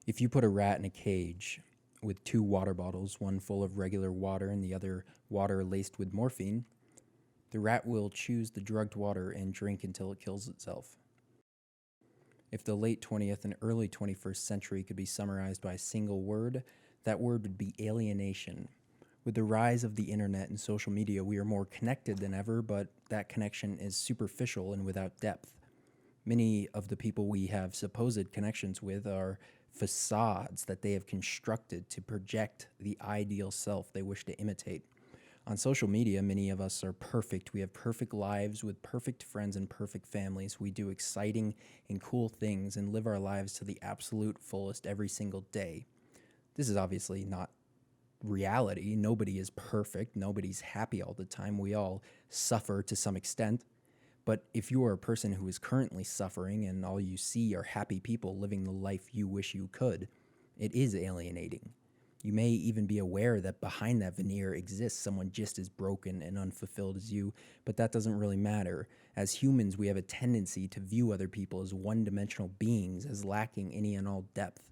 If you put a rat in a cage with two water bottles, one full of regular water and the other water laced with morphine, the rat will choose the drugged water and drink until it kills itself. If the late 20th and early 21st century could be summarized by a single word, that word would be alienation. With the rise of the internet and social media, we are more connected than ever, but that connection is superficial and without depth. Many of the people we have supposed connections with are facades that they have constructed to project the ideal self they wish to imitate. On social media, many of us are perfect. We have perfect lives with perfect friends and perfect families. We do exciting and cool things and live our lives to the absolute fullest every single day. This is obviously not reality. Nobody is perfect. Nobody's happy all the time. We all suffer to some extent. But if you are a person who is currently suffering and all you see are happy people living the life you wish you could, it is alienating. You may even be aware that behind that veneer exists someone just as broken and unfulfilled as you, but that doesn't really matter. As humans, we have a tendency to view other people as one-dimensional beings, as lacking any and all depth.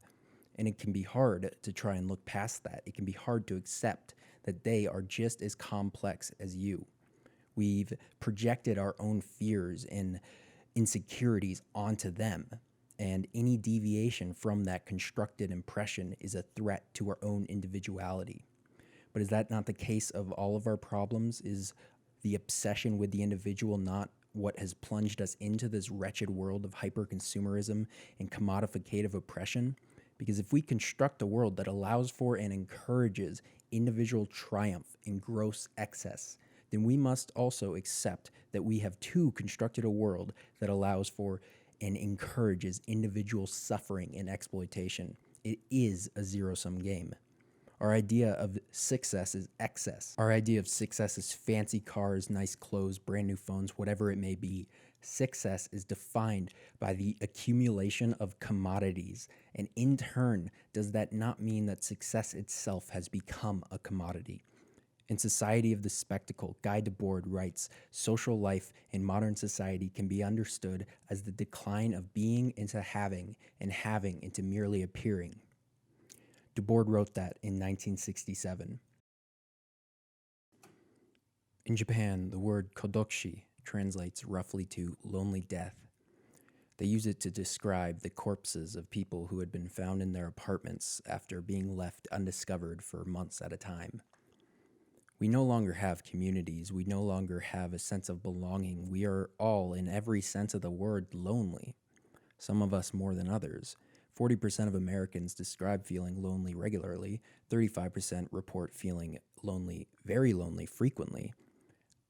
And it can be hard to try and look past that. It can be hard to accept that they are just as complex as you. We've projected our own fears and insecurities onto them, and any deviation from that constructed impression is a threat to our own individuality. But is that not the case of all of our problems? Is the obsession with the individual not what has plunged us into this wretched world of hyper-consumerism and commodificative oppression? Because if we construct a world that allows for and encourages individual triumph and gross excess, then we must also accept that we have too constructed a world that allows for and encourages individual suffering and exploitation. It is a zero-sum game. Our idea of success is excess. Our idea of success is fancy cars, nice clothes, brand new phones, whatever it may be. Success is defined by the accumulation of commodities. And in turn, does that not mean that success itself has become a commodity? In Society of the Spectacle, Guy Debord writes, social life in modern society can be understood as the decline of being into having and having into merely appearing. Debord wrote that in 1967. In Japan, the word kodokushi translates roughly to lonely death. They use it to describe the corpses of people who had been found in their apartments after being left undiscovered for months at a time. We no longer have communities. We no longer have a sense of belonging. We are all, in every sense of the word, lonely. Some of us more than others. 40% of Americans describe feeling lonely regularly. 35% report feeling lonely, very lonely, frequently.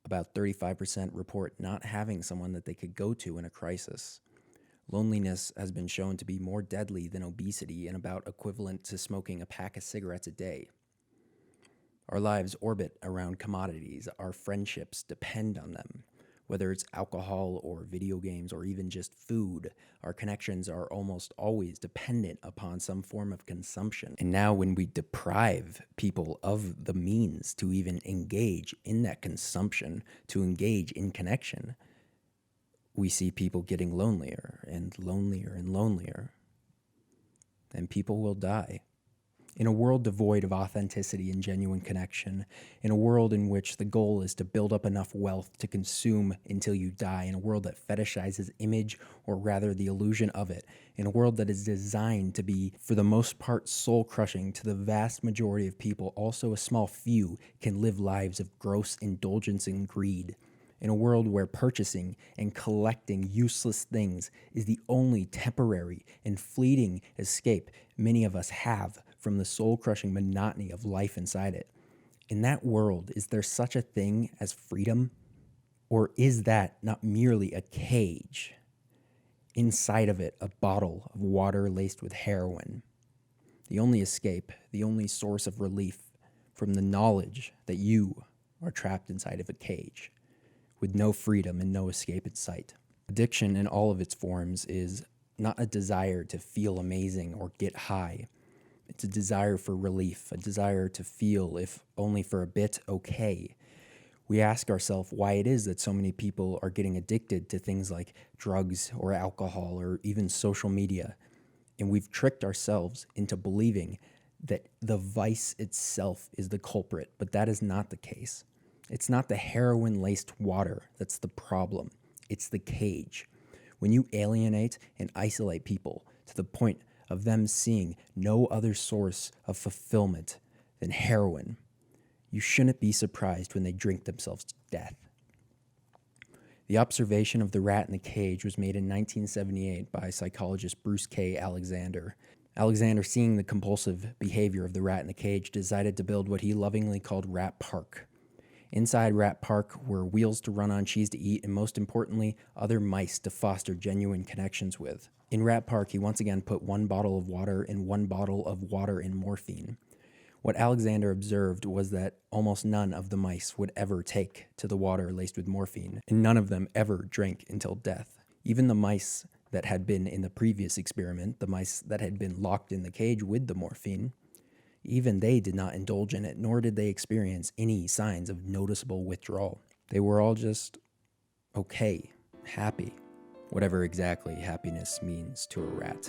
About 35% report not having someone that they could go to in a crisis. Loneliness has been shown to be more deadly than obesity and about equivalent to smoking a pack of cigarettes a day. Our lives orbit around commodities. Our friendships depend on them. Whether it's alcohol or video games or even just food, our connections are almost always dependent upon some form of consumption. And now when we deprive people of the means to even engage in that consumption, to engage in connection, we see people getting lonelier and lonelier and lonelier. And people will die. In a world devoid of authenticity and genuine connection, in a world in which the goal is to build up enough wealth to consume until you die, in a world that fetishizes image, or rather the illusion of it, in a world that is designed to be, for the most part, soul-crushing to the vast majority of people, also a small few can live lives of gross indulgence and greed. In a world where purchasing and collecting useless things is the only temporary and fleeting escape many of us have from the soul-crushing monotony of life inside it. In that world, is there such a thing as freedom? Or is that not merely a cage? Inside of it, a bottle of water laced with heroin. The only escape, the only source of relief from the knowledge that you are trapped inside of a cage, with no freedom and no escape in sight. Addiction in all of its forms is not a desire to feel amazing or get high. It's a desire for relief, a desire to feel, if only for a bit, okay. We ask ourselves why it is that so many people are getting addicted to things like drugs or alcohol or even social media. And we've tricked ourselves into believing that the vice itself is the culprit, but that is not the case. It's not the heroin-laced water that's the problem. It's the cage. When you alienate and isolate people to the point of them seeing no other source of fulfillment than heroin, you shouldn't be surprised when they drink themselves to death. The observation of the rat in the cage was made in 1978 by psychologist Bruce K. Alexander. Alexander, seeing the compulsive behavior of the rat in the cage, decided to build what he lovingly called Rat Park. Inside Rat Park were wheels to run on, cheese to eat, and most importantly, other mice to foster genuine connections with. In Rat Park, he once again put 1 bottle of water and 1 bottle of water and morphine. What Alexander observed was that almost none of the mice would ever take to the water laced with morphine, and none of them ever drank until death. Even the mice that had been in the previous experiment, the mice that had been locked in the cage with the morphine, even they did not indulge in it, nor did they experience any signs of noticeable withdrawal. They were all just okay, happy, whatever exactly happiness means to a rat.